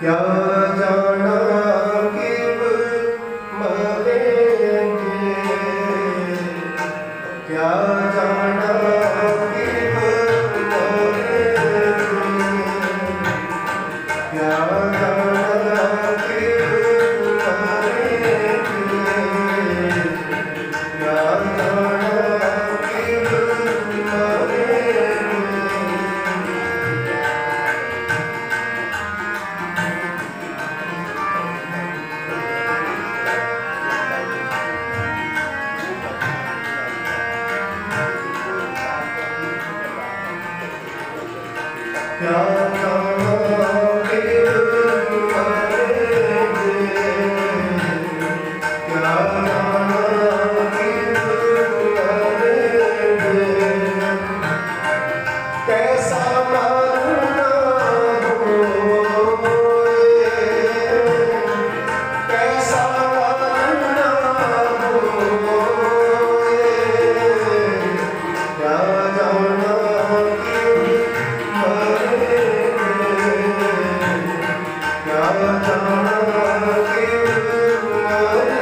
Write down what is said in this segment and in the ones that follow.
क्या जाना किब मरेंगे, क्या जाना किब मरेंगे, क्या जाना किब मरेंगे, क्या जाना किब मरेंगे। क्या जाना किब मरेंगे, क्या जाना किब मरेंगे, कैसा मरना होए, कैसा मरना होए, क्या जाना किब क्या जाना किब मरेंगे।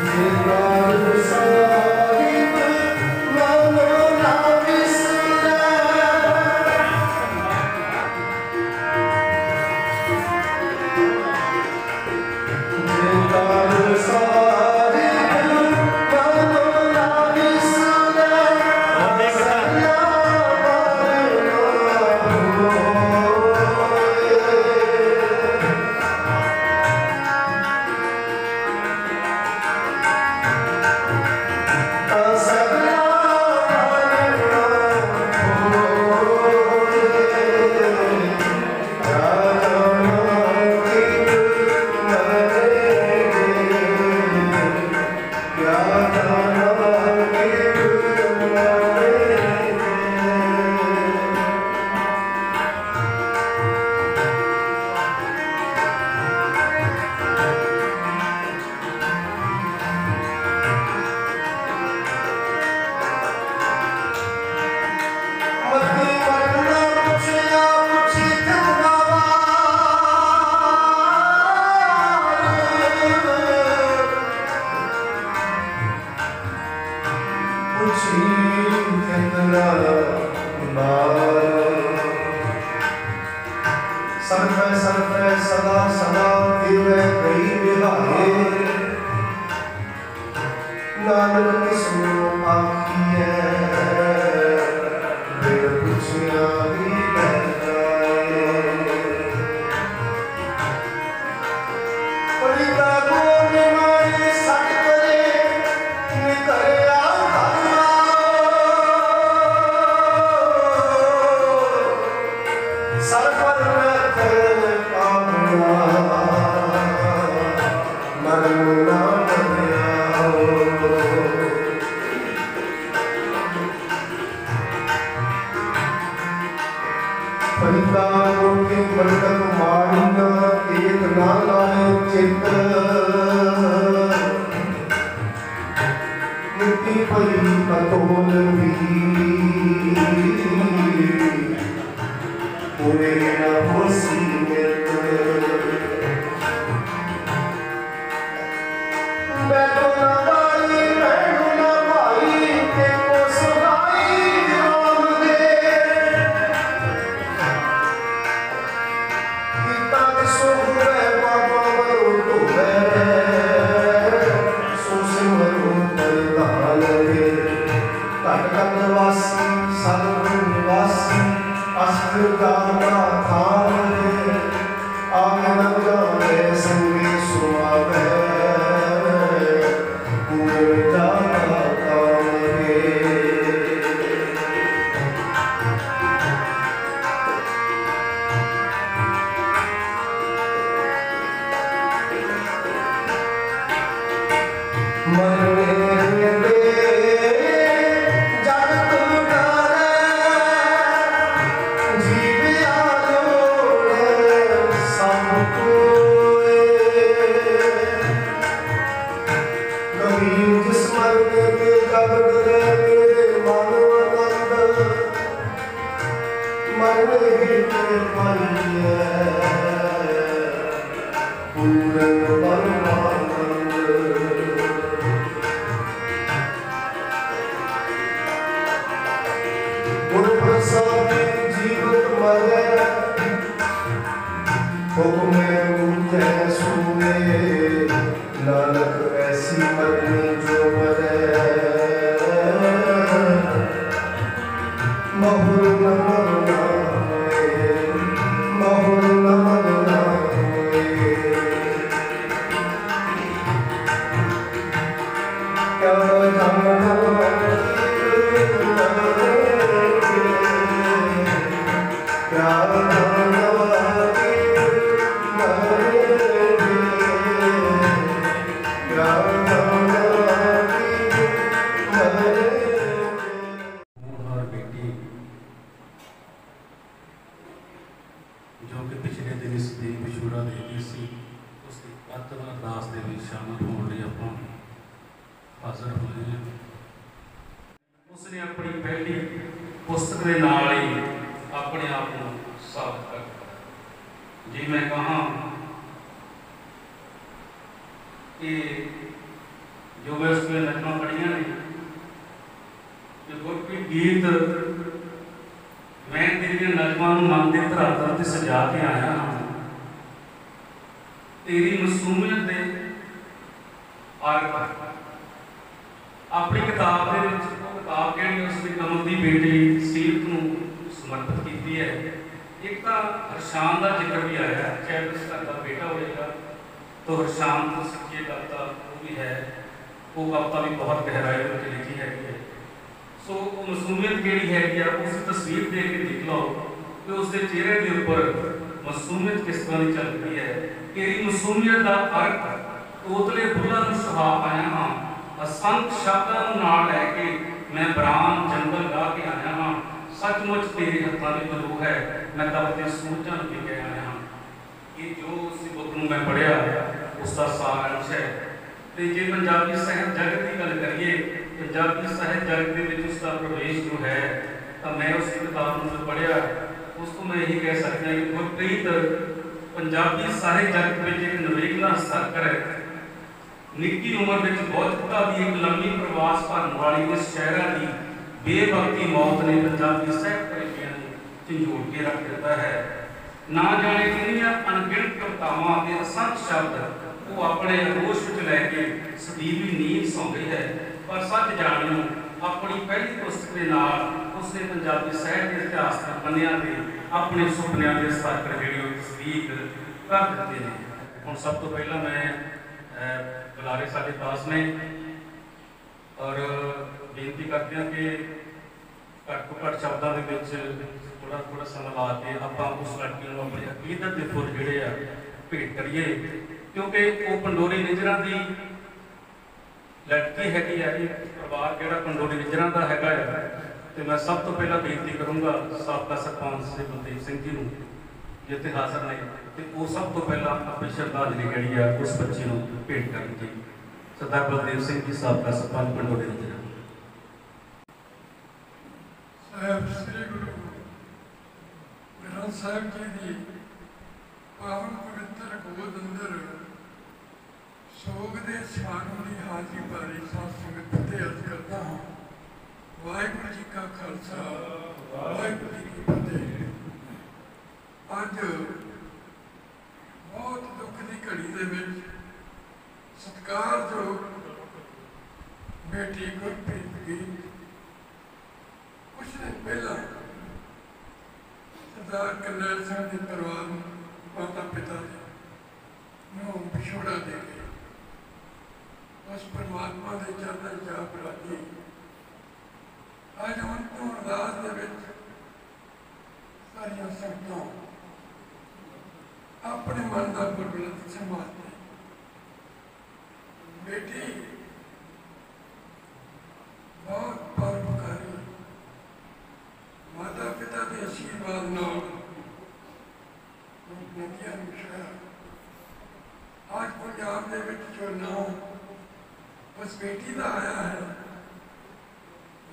जिंदाल साहिब मनो ना विसरा, जिंदाल साहिब मनो ना विसरा, सैया सदा सदा दिवे कई बिहारे, नानक किसनु आखिए बिन पुछिया ही बह जाए। परिता को निमाए सट करे निकलिया घरवा, सर पर मरना बनिया हो। फरीदा कोठी मलकत मारिया एक ना लाए चित, मिट्टी पई पतोल भी पूरे न होसी मित। बैठो ना भाई बैठो ना भाई, देखो सुहाई राम दे, गीता के सोहरे बाबा मरो तो है, सो सिमरो बलिदान दे। घट घट वासी सतगुरु निवासी, अस्त्र दाता थान दे, आग न जाने संगी सुहावे, मरने दे जग तू डरे,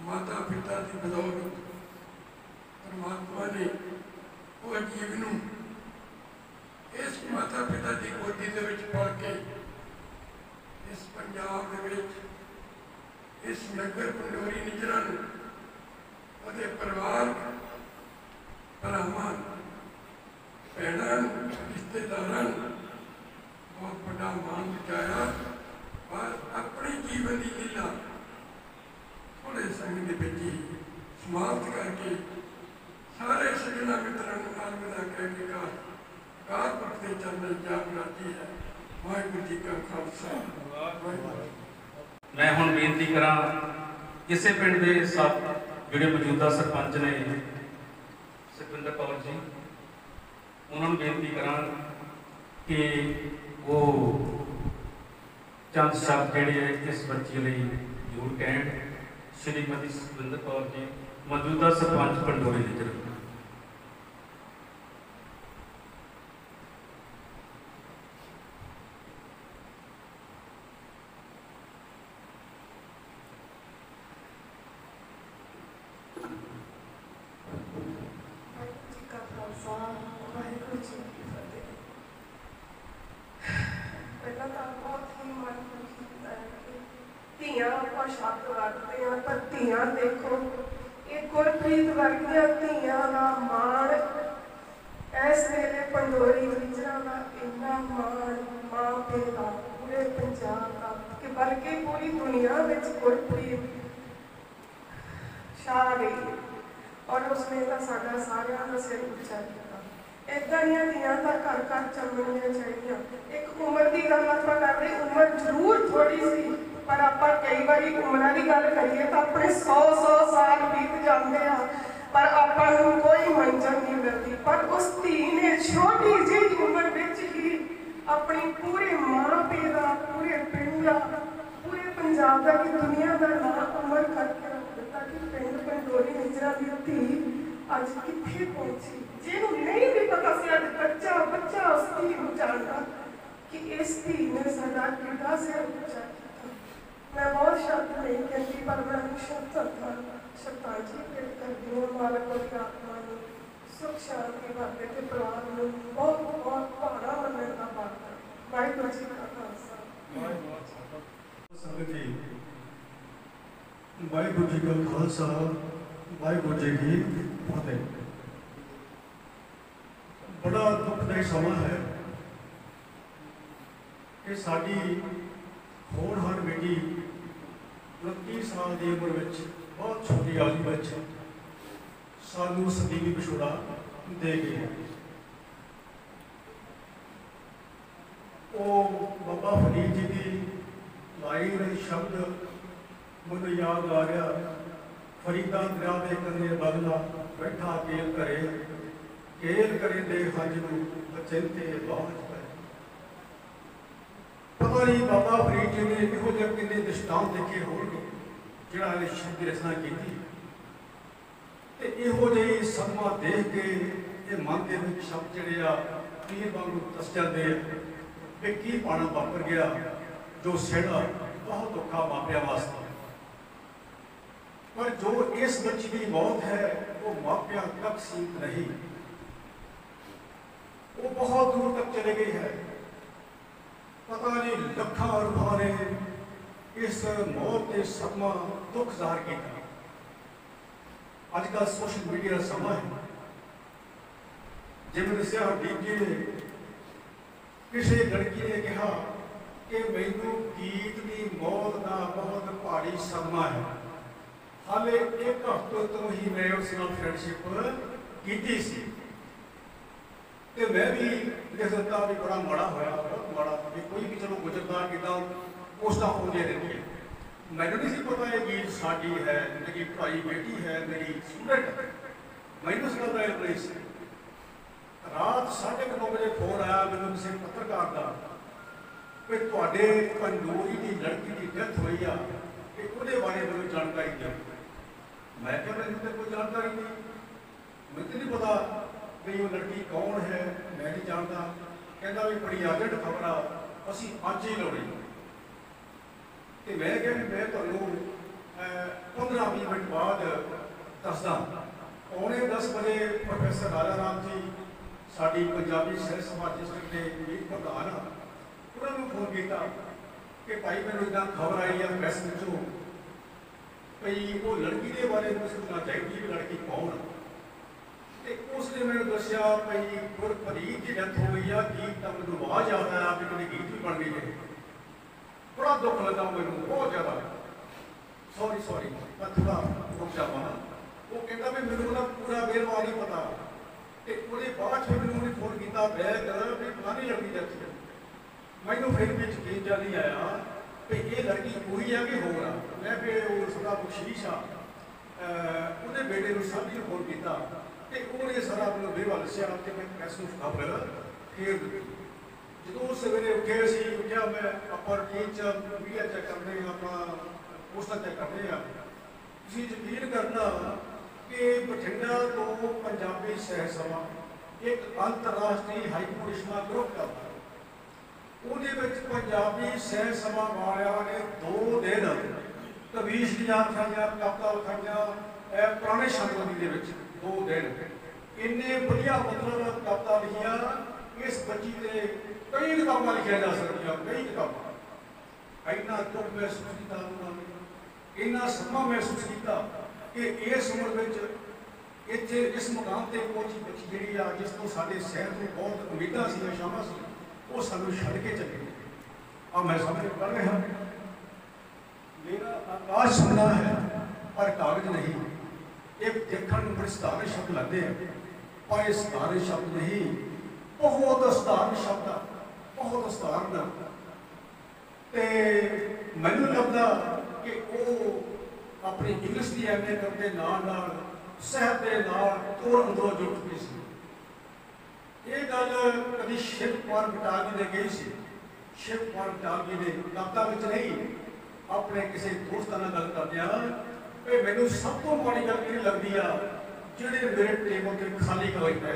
माता पिता की बदौलत परमात्मा ने ਉਹ ਅਜੀਬ ਨੂੰ ਇਸ ਮਾਤਾ ਪਿਤਾ ਦੀ ਗੋਦੀ ਦੇ ਵਿੱਚ ਪਲ ਕੇ ਇਸ ਪੰਜਾਬ ਦੇ ਵਿੱਚ ਇਸ ਨਗਰ ਪੰਡੋਰੀ ਨਿਜਰਾਂ ਨੂੰ ਉਹਦੇ ਪਰਿਵਾਰ ਭਰਾਵਾਂ ਭੈਣਾਂ ਰਿਸ਼ਤੇਦਾਰਾਂ ਨੂੰ ਬਹੁਤ ਵੱਡਾ ਮਾਣ ਬਚਾਇਆ ਪਰ ਆਪਣੀ ਜੀਵਨ ਦੀ ਲੀਲਾ ਥੋੜੇ ਸਮੇਂ ਦੇ ਵਿੱਚ ਹੀ ਸਮਾਪਤ ਕਰਕੇ ਸਾਰੇ ਸੱਜਣਾ ਮਿੱਤਰਾਂ ਨੂੰ ਅਲਵਿਦਾ ਕਹਿ ਕੇ ਕਾਰ ਪੁਰਖ ਦੇ ਚਰਨਾਂ ਜਾ ਬਣਾਤੀ ਹੈ। ਵਾਹਿਗੁਰੂ ਜੀ ਕਾ ਖਾਲਸਾ ਵਾਹਿਗੁਰੂ। मैं हुण बेनती करा किसी पिंड के सब जोड़े मौजूदा सरपंच ने सुखविंदर कौर जी उन्होंने बेनती करा कि वो चंद शब्द जोड़े इस बच्चे लिए जरूर कहन। श्रीमती सुखविंदर कौर जी मौजूदा सरपंच पंडोरी निजर। देखो ये गुरप्रीत वर्गिया धियां का मान इस वेले पंडोरी निजरा का इन्ना मान मां प्यो का पूरे पंजाब का कि बल्कि पूरी दुनिया में गुरप्रीत छा गई और उसने तो साडा सारियां दा सिर उच्चा किया। इदां दियां धियां तां घर घर जम्मणियां चाहिदियां। एक उम्र की गल आपां कर रहे, उम्र जरूर थोड़ी सी पर आप कई बार उम्र की गल करिए तो अपने 100 साल बीत जाते हैं पर आपको कोई मंजर नहीं मिलती। पर उस धी ने छोटी जी उम्र में ही अपनी पूरे माँ प्यो का पूरे पिंड का पूरे पंजाब का कि दुनिया का नाम उम्र करके रख दिता कि पिंड पंडोरी निजरा की धी अज कितने पहुंची। जिन्हों नहीं भी पता सी अज बच्चा बच्चा उस धी को जानता कि इस धी ने साडा कितना सिर उच्चा। मैं बहुत शब्द नहीं कहती पर मैं शब्दांजलि भेंट करती हूँ। मालक की आत्मा को सुख शांति बाबे के परिवार में बहुत बहुत भाड़ा मनने का बात है। वाहिगुरू जी का खालसा संगत जी, वाहिगुरू जी का खालसा वाहिगुरू जी की फतेह। बड़ा दुखदायी समा है कि साडी होनहार बेटी 29 साल की उम्र में बहुत छोटी आयु में सानू सदीवी विछोड़ा दे गए। वो बाबा फरीद जी की लाइन शब्द मुझे याद आ गया। फरीदा दरिया के कंढे बगला बैठा केल करे दे हज नूं अचिंते बाज पए। पता नहीं बाबा फरीद जी ने इहो जिहे किन्ने दृष्टांत देखे होणगे जिहड़ा इह शब्द की रचना की। ते इहो जिही सदमा देख के ये मन के विच शब्द जिहड़े आ पीर वांगू दस जांदे कि की पाना वापर गया जो सेड़ा बहुत औखा मापिया वास्ते। पर जो इस बच्ची की मौत है वो मापिया तक सीमित नहीं, वो बहुत दूर तक चले गई है। पता नहीं लखा रूहां ने इस मौत के सदमा दुख ज़ाहिर किया। अजकल सोशल मीडिया का समा है। जिवें दस्सिया डीजी ने किसी लड़की ने कहा कि मैनू गीत की मौत का बहुत भारी सदमा है। हाले एक हफ्ते तो ही मैं उस नाल फ्रेंडशिप की सी ते मैं भी देख सकता भी बड़ा माड़ा होया, बहुत माड़ा कि कोई भी चलो गुजरदा किदा पोस्टां आउंदियां रहंदियां। मैनू नहीं सी पता ये गीत साडी है, मेरी भाई बेटी है, मेरी स्टूडेंट। मैनू इस गल दा इल्म नहीं सी। रात 9:30 बजे फोन आया मैनू किसी पत्रकार का कि तुहाडे पंडोरी की लड़की की डेथ हुई आ कि उहदे बारे मैनू जानकारी दिओ। मैं क्या मैनू तो कोई जानकारी नहीं, मुझे नहीं पता भी वो लड़की कौन है, मैं नहीं जानता। कहता भी बड़ी अर्जेंट खबर आ असीं अज ही लाउणी। तो मैं क्या मैं तुहानूं 15-20 मिनट बाद दसदा। पौने 10 बजे प्रोफैसर राजा राम जी साड़ी पंजाबी सहत सभा डिस्ट्रिक्ट के मीट प्रधान उन्होंने फोन किया कि भाई मैंने इदा खबर आई है प्रैस विचों भई वो लड़की के बारे में सूचना चाहिए भी लड़की कौन है। तो उसने मैंने दसिया भई गुरप्रीत की डेथ हो गई है, गीत का मैं आवाज आ रहा है कि मेरी गीत भी बन गई है। बड़ा दुख लगा मैनू बहुत ज़्यादा। सॉरी मैं थोड़ा रुक जावा। वो कहता भी मैनू ना पूरा बेरवा नहीं पता। तो वो बाद फिर मैंने फोन किया बैग भी फलानी लड़की डेथ है। मैनू फिर भी यकीन जा नहीं आया कि ये लड़की पूरी है कि हो रहा। मैं फिर उसका बख्शीश ਉਹਦੇ बेटे ਨੂੰ ਸਾਡੀ फोन किया ਤੇ ਉਹਨੇ ਸਾਰਾ ਮੈਨੂੰ ਬੇਵਾ ਦੱਸਿਆ ਤੇ ਮੈਂ ਪ੍ਰੈਸ ਨੂੰ ਖਬਰ ਫੇਰ ਦਿੱਤੀ। ਜਦੋਂ ਸਵੇਰੇ ਉੱਠੇ ਸੀ ਉੱਠਿਆ ਮੈਂ ਅਪਰ ਟੀਚਰ ਮੀਡੀਆ ਚੈੱਕ ਕਰਦੇ ਆਪਣਾ ਪੋਸਟਰ ਚੈੱਕ ਕਰਦੇ ਆ। ਤੁਸੀਂ ਯਕੀਨ ਕਰਨਾ ਕਿ ਬਠਿੰਡਾ ਤੋਂ ਪੰਜਾਬੀ ਸਹਿਤ ਸਭਾ ਇੱਕ ਅੰਤਰਰਾਸ਼ਟਰੀ ਹਾਈਕੋਰਟ ਗਰੁੱਪ ਕਰਦਾ। ਉਹਦੇ ਵਿੱਚ ਪੰਜਾਬੀ ਸਹਿਤ ਸਭਾ ਵਾਲਿਆਂ ਨੇ 2 ਦਿਨ ਕਵੀਸ਼ ਦੀਆਂ ਖਾਈਆਂ ਕਵਿਤਾ ਲਿਖਾਈਆਂ ਪੁਰਾਣੇ ਸ਼ਬਦਾਂ ਦੇ ਵਿੱਚ 2 ਦਿਨ ਇੰਨੇ ਵਧੀਆ ਮਤਲਬ ਕਵਿਤਾ ਲਿਖੀਆਂ। ਇਸ ਬੱਚੀ ਦੇ ਕਈ ਕਿਤਾਬਾਂ ਲਿਖੀਆਂ ਜਾ ਸਕਦੀਆਂ, ਕਈ ਕਿਤਾਬਾਂ। ਇੰਨਾ ਦੁੱਖ ਮਹਿਸੂਸ ਕੀਤਾ ਉਹਨਾਂ ਨੇ, ਇੰਨਾ ਸਮਾਂ ਮਹਿਸੂਸ ਕੀਤਾ ਕਿ ਇਸ ਉਮਰ ਵਿੱਚ ਇੱਥੇ ਇਸ ਮੁਕਾਮ ਤੇ ਪਹੁੰਚੀ ਬੱਚੀ ਜਿਹੜੀ ਆ ਜਿਸ ਤੋਂ ਸਾਡੇ ਸ਼ਹਿਰ ਨੂੰ ਬਹੁਤ ਉਮੀਦਾਂ ਸੀ, ਆਸ਼ਾਵਾਂ ਸੀ, ਉਹ ਸਾਨੂੰ ਛੱਡ ਕੇ ਚਲੇ ਗਏ। ਆ ਮੈਂ ਸਾਹਮਣੇ ਪੜ੍ਹ ਰਿਹਾ मेरा आकाश सुनना है पर कागज नहीं। एक देखने में बड़े साधारण शब्द लगते हैं पर ये साधारण शब्द नहीं, बहुत साधारण शब्द, बहुत साधारण। तो मैनू लगता कि वो अपनी इंग्लिश की एम ए करते नाल सहत के नाल तोड़ अंदरों जुड़ चुकी सी। ये गल कभी शिव कुमार बटालवी ने कही सी। शिव कुमार बटालवी ने कविता में नहीं अपने किसी दोस्त नाल गल करदे मैनू सब तो माड़ी गल कि लगती आ जिहड़े मेरे टेबल से खाली कागज पे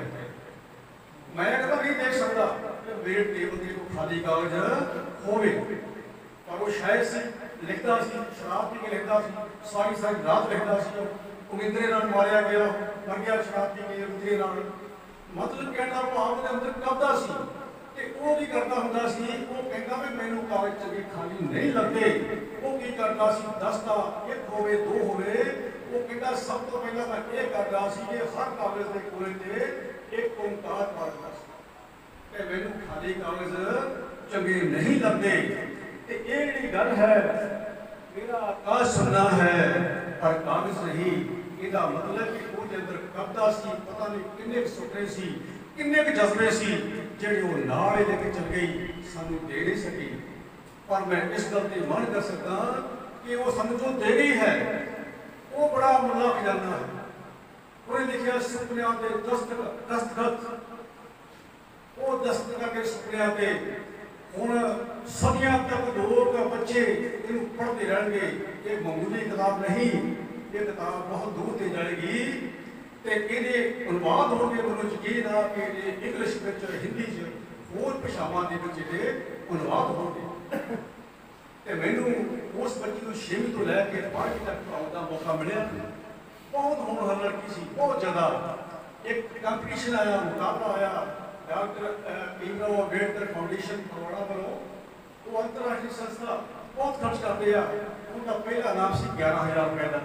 मैं कहता नहीं देख सकता कि मेरे टेबल से कोई खाली कागज होवे। पर वो शायद से लिखता सी, शराब पी के लिखता सी, सारी सारी रात लिखता सी। उमिंदरे नाल मारिया गया, मर गया शराब पी के उमिंदरे नाल। मतलब कहने का भाव के अंदर कविता सी ते वो की करता हुंदा सी। वो कहता भी मैनू कागज चंगे खाली नहीं लगते। वो की करता सी 10 का 1 होवे 2 होवे। वो कहता सब तो पहला मैं ये करता सी कि हर कागज के कोने ते एक ओंकार पढ़दा सी ते मैनू खाली कागज चंगे नहीं लगते। ते ये जिहड़ी गल है मेरा आकाश सुनना है पर कागज नहीं, इसदा मतलब कि वो दे अंदर कविता सी, पता नहीं किन्ने सुपने सी, किन्ने जज्बे सी ਜਿਹੜੀ ਉਹ ਨਾਲ ਹੀ ਲੈ ਕੇ ਚਲ ਗਈ, ਸਾਨੂੰ ਦੇ ਨਹੀਂ ਸਕੀ। ਪਰ ਮੈਂ ਇਸ ਗੱਲ ਤੇ ਮਾਣ ਕਰ ਸਕਦਾ ਕਿ ਉਹ ਸਾਨੂੰ ਜੋ ਦੇ ਗਈ ਹੈ ਉਹ ਬੜਾ ਮੁੱਲਾ ਖਜ਼ਾਨਾ ਹੈ। ਉਹਨੇ ਲਿਖਿਆ ਸੁਪਨਿਆਂ ਦੇ ਦਸਤਖਤ, ਉਹ ਦਸਤਖਤ ਕਰਕੇ ਸੁਪਨਿਆਂ ਤੇ ਹੁਣ ਸਦੀਆਂ ਤੱਕ ਲੋਕ ਬੱਚੇ ਇਹਨੂੰ ਪੜ੍ਹਦੇ ਰਹਿਣਗੇ। ਇਹ ਮਾਮੂਲੀ ਕਿਤਾਬ ਨਹੀਂ, ਇਹ ਕਿਤਾਬ ਬਹੁਤ ਦੂਰ ਤੇ ਜਾਏਗੀ ਤੇ ਇਹਦੇ ਅਨੁਵਾਦ ਹੋਣਗੇ। ਮੈਨੂੰ ਯਕੀਨ ਆ ਕਿ ਇਹ ਇੰਗਲਿਸ਼ ਵਿੱਚ, ਹਿੰਦੀ 'ਚ, ਹੋਰ ਭਾਸ਼ਾਵਾਂ ਦੇ ਵਿੱਚ ਇਹਦੇ ਅਨੁਵਾਦ ਹੋਣਗੇ। ਤੇ ਮੈਨੂੰ ਉਸ ਬੱਚੀ ਨੂੰ 6ਵੀਂ ਤੋਂ ਲੈ ਕੇ 12ਵੀਂ ਤੱਕ ਪੜ੍ਹਾਉਣ ਦਾ ਮੌਕਾ ਮਿਲਿਆ। ਬਹੁਤ ਹੋਣਹਾਰ ਲੜਕੀ ਸੀ, ਬਹੁਤ ਜ਼ਿਆਦਾ। ਇੱਕ ਕੰਪੀਟੀਸ਼ਨ ਆਇਆ, ਮੁਕਾਬਲਾ ਆਇਆ ਡਾਕਟਰ ਭੀਮਰਾਓ ਅੰਬੇਡਕਰ ਫਾਊਂਡੇਸ਼ਨ ਫਗਵਾੜਾ ਵੱਲੋਂ। ਉਹ ਅੰਤਰਰਾਸ਼ਟਰੀ ਸੰਸਥਾ ਬਹੁਤ ਖਰਚ ਕਰਦੇ ਆ। ਉਹਦਾ ਪਹਿਲਾ ਨਾਮ ਸੀ 11,000 ਰੁਪਏ ਦਾ।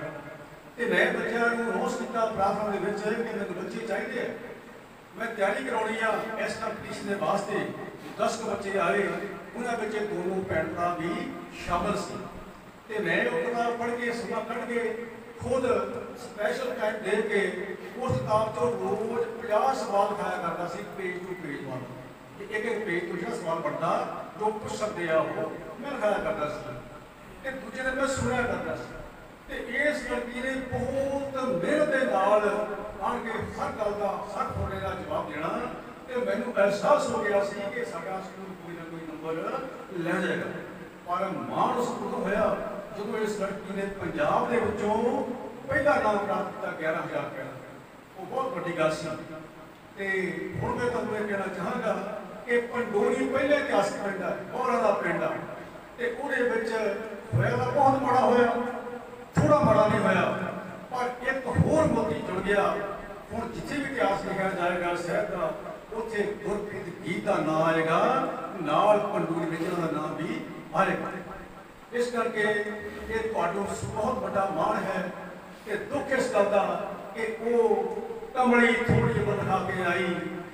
ਤੇ ਮੈਂ ਬੱਚਿਆਂ ਨੂੰ ਰੋਸ ਕੀਤਾ ਪ੍ਰਾਰਥਨਾ ਦੇ ਵਿੱਚ ਕਿ ਮੈਨੂੰ ਬੱਚੇ ਚਾਹੀਦੇ ਆ, ਮੈਂ ਤਿਆਰੀ ਕਰਾਉਣੀ ਆ ਇਸ ਕੰਪੀਟੀਸ਼ਨ ਦੇ ਵਾਸਤੇ। 10 ਬੱਚੇ ਆਏ, ਉਹਨਾਂ ਵਿੱਚ 2 ਭੈਣ ਭਰਾ ਵੀ ਸ਼ਾਮਲ ਸੀ। ਤੇ ਮੈਂ ਉਹ ਕਿਤਾਬ ਪੜ੍ਹ ਕੇ ਸਮਾਂ ਕੱਢ ਕੇ ਖੁਦ ਸਪੈਸ਼ਲ ਟਾਈਮ ਦੇ ਕੇ ਉਸ ਕਿਤਾਬ ਤੋਂ ਰੋਜ਼ 50 ਸਵਾਲ ਲਿਖਾਇਆ ਕਰਦਾ ਸੀ, ਪੇਜ ਟੂ ਪੇਜ ਵਾਲਾ। ਇੱਕ ਪੇਜ ਤੋਂ ਜਿਹੜਾ ਸਵਾਲ ਬਣਦਾ ਜੋ ਪੁੱਛ ਸਕਦੇ ਆ ਉਹ ਮੈਂ ਲਿਖਾਇਆ ਕਰਦਾ ਸੀ ਤੇ ਦੂਜੇ ਦਿਨ ਮੈਂ ਸੁਣਿਆ ਕਰਦਾ ਸੀ। ਤੇ ਇਸ ਲੜਕੀ ਨੇ ਬਹੁਤ ਮਿਹਨਤ ਦੇ ਨਾਲ ਆਣ ਕੇ ਹਰ ਗੱਲ ਦਾ, ਹਰ ਫੋਨੇ ਦਾ ਜਵਾਬ ਦੇਣਾ। ਤੇ ਮੈਨੂੰ ਅਹਿਸਾਸ ਹੋ ਗਿਆ ਸੀ ਕਿ ਸਾਡਾ ਸਕੂਲ ਕੋਈ ਨਾ ਕੋਈ ਨੰਬਰ ਲੈ ਜਾਏਗਾ। ਪਰ ਮਾਣ ਉਸ ਨੂੰ ਹੋਇਆ ਜਦੋਂ ਇਸ ਲੜਕੀ ਨੇ ਪੰਜਾਬ ਦੇ ਵਿੱਚੋਂ ਪਹਿਲਾ ਨਾਮ ਪ੍ਰਾਪਤ ਕੀਤਾ 11,000 ਰੁਪਏ ਦਾ। ਉਹ ਬਹੁਤ ਵੱਡੀ ਗੱਲ ਸੀ। ਤੇ ਹੁਣ ਮੈਂ ਤੁਹਾਨੂੰ ਇਹ ਕਹਿਣਾ ਚਾਹਾਂਗਾ ਕਿ ਪੰਡੋਰੀ ਪਹਿਲੇ ਇਤਿਹਾਸਕ ਪਿੰਡ ਹੈ, ਬੋਹਰਾਂ ਦਾ ਪਿੰਡ ਆ। ਤੇ ਉਹਦੇ ਵਿੱਚ ਹੋਇਆ ਤਾਂ ਬਹੁਤ ਮਾੜਾ ਹੋਇਆ, ਥੋੜਾ ਮਾੜਾ ਨਹੀਂ ਹੋਇਆ। ਪਰ ਇੱਕ ਹੋਰ ਮੋਤੀ ਜੁੜ ਗਿਆ लिखा जाएगा शहर का, उत्थे गुरप्रीत गीत का नाम आएगा, नाल पंडूरी विजय का नाम भी आएगा। इस करके ये तुहानू बहुत बड़ा मान है कि दुख इस गल का कि वो कमली थोड़ी उम्र लगा के आई,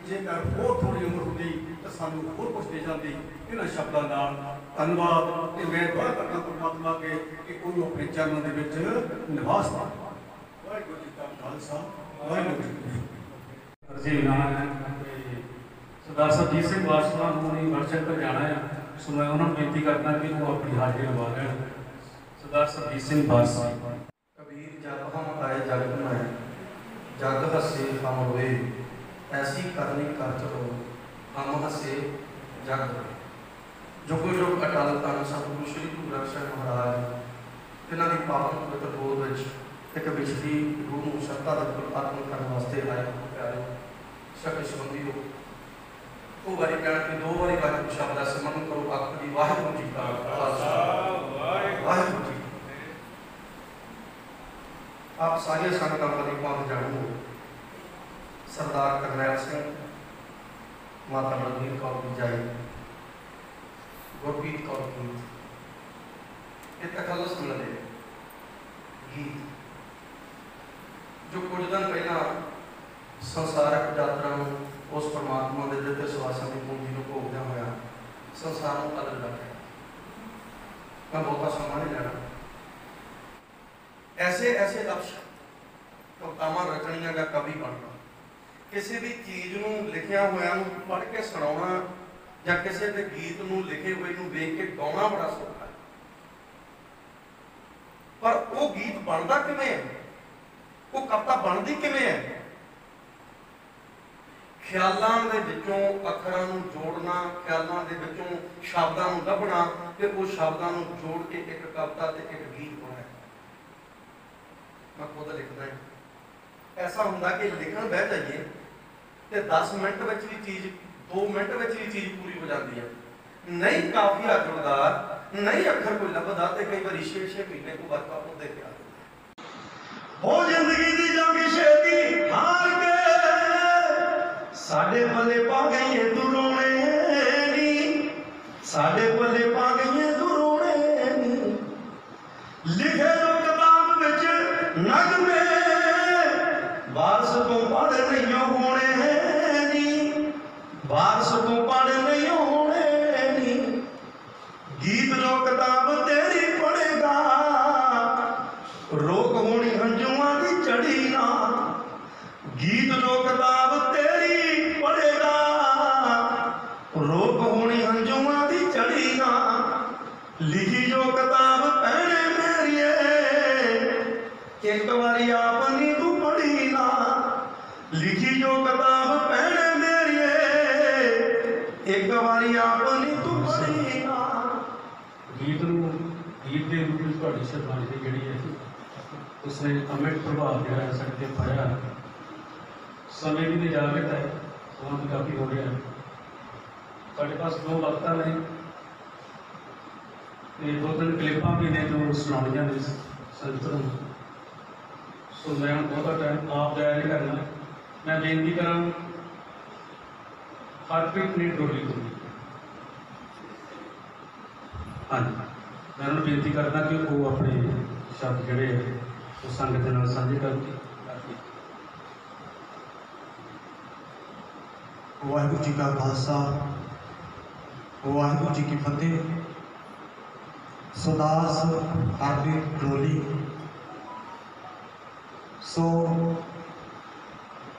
जेकर होर थोड़ी उम्र होती तो सानू होर कुछ दे जाती। इन्हां शब्दां नाल धन्नवाद ते मैं दुआ करना परमात्मा के कि कोई अपने चरणों दे विच निवास पावे। वाहिगुरू जी का खालसा, वाहिगुरू जी की फतेह। अर्जी नाम है सरदार सरजीत सिंह वासवा ने वर्षन पर जाना है, सो मैं उन्होंने बेनती करना कि वो अपनी हाजिरी लगा लें। सरदार सरजीत सिंह वासवा। कबीर जग हम आए जग बनाए, जग हसे हम रोए, ऐसी करनी कर चलो हम हसे जग रोए। जुगो जुग अटल तन सतगुरु श्री गुरु ग्रंथ ਸਾਹਿਬ महाराज जिन्हों की पावन पवित्र बोध एक बिजली रूह ਨੂੰ ਸ਼ਰਧਾ ਦੇ ਨਾਲ अर्पण ਕਰਨ ਵਾਸਤੇ ਆਏ ਪਿਆਰੇ ਸਕੇ ਸੰਬੰਧੀ ਹੋ। ਉਹ ਵਾਰੀ ਕਹਿਣ ਕਿ ਦੋ ਵਾਰੀ ਵਾਹਿਗੁਰੂ ਸ਼ਬਦ ਦਾ ਸਿਮਰਨ ਕਰੋ। ਆਖਰੀ ਵਾਹਿਗੁਰੂ ਜੀ ਕਾ ਖਾਲਸਾ, ਵਾਹਿਗੁਰੂ ਜੀ। आप सारे संगतां का पाक जाणो। सरदार करनैल सिंह, माता बलबीर कौर बिजाई, गुरप्रीत कौर गीत, ये तखल्लुस मिलदे गीत जो कुछ दिन पहला संसारक यात्रा उस परमात्मा के दिते सवासां की पूंजी को भोगदे होया संसार को बदल बैठा। मैं बहुता समा नहीं लेना। ऐसे ऐसे लफ्ज कवितावां रचनियां का कवि बनना, किसी भी चीज़ नूं लिखिया होया नूं पढ़ के सुनाउणा या किसी के गीत नूं लिखे हुए नूं वेख के गाउणा बड़ा सौखा है, पर वो गीत बनता किवें है, वो कविता बनती किवें है? ख्यालां दे विचों अखरां नूं जोड़ना, ख्यालां दे विचों शब्दां नूं लभना ते वो शब्दां नूं जोड़ के एक कविता ते एक गीत बनाना। मैं खुद लिखना है, ऐसा होंदा कि लिखण बह जाइए तो 10 मिनट में भी चीज़ 2 मिनट में भी चीज़ पूरी हो जाती है। नहीं काफिया जुड़दा, नहीं अखर कोई लभदा ते कई बार 6-6 महीने को बाद आप दे के आ जांदे। हो जिंदगी दी जंग छेती हार के साडे पल्ले पा गई तू रोने नी, साडे पल्ले पा गई तू रोने नी। लिखे जो किताब विच नगमे वारस को पढ़ नहीं होने नी, वारस को पढ़ नहीं होने नी। गीत जो किताब तेरी पढ़ेगा रोक होनी हंजुआ की चढ़ी ना। गीत जो किताब तेरी पढ़ेगा रोक होनी हंजुआ की चढ़ी ना। लिखी जो किताब पहने मेरिए एक बारी आपनी तू पढ़ी ना। लिखी जो किताब पहने मेरिए एक बारी आपनी तू पढ़ी ना। गीत गीत के रूप में थोड़ी शरधांजलि जिहड़ी है उसने अमिट प्रभाव जो है सकते पाया। समय भी जा रहा है, समा भी काफ़ी हो गया है। साढ़े पास 2 वक्ता ने 2-3 क्लिपां भी ने जो सुनानियां ने संगत नूं। सो मैं बहुत टाइम आप जाया नहीं करना। मैं बेनती करा हरप्रीत ने डोली को, हाँ जी, मैं उन्होंने बेनती करना कि वो अपने शब्द जोड़े वो संगत के नाल साझे करके। वाहिगुरू जी का खालसा, वाहिगुरू जी की फतेह। सुदास हरप्रीत डोली। सो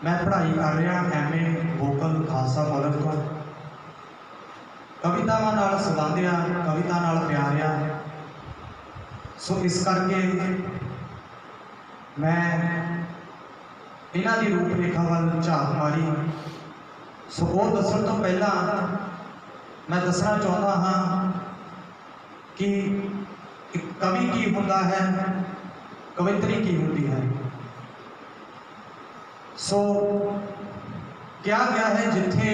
मैं पढ़ाई कर रहा MA वोकल खालसा कॉलेज तो। कवितावां नाल संबंध आ, कविता नाल प्यार आ। सो इस करके मैं इन्हां दी रूप रेखा वाल झाक मारी। सो वो दसण तो पहला मैं दसना चाहता हाँ कि कवि की होता है, कवित्री की होती है। सो क्या गया है जिथे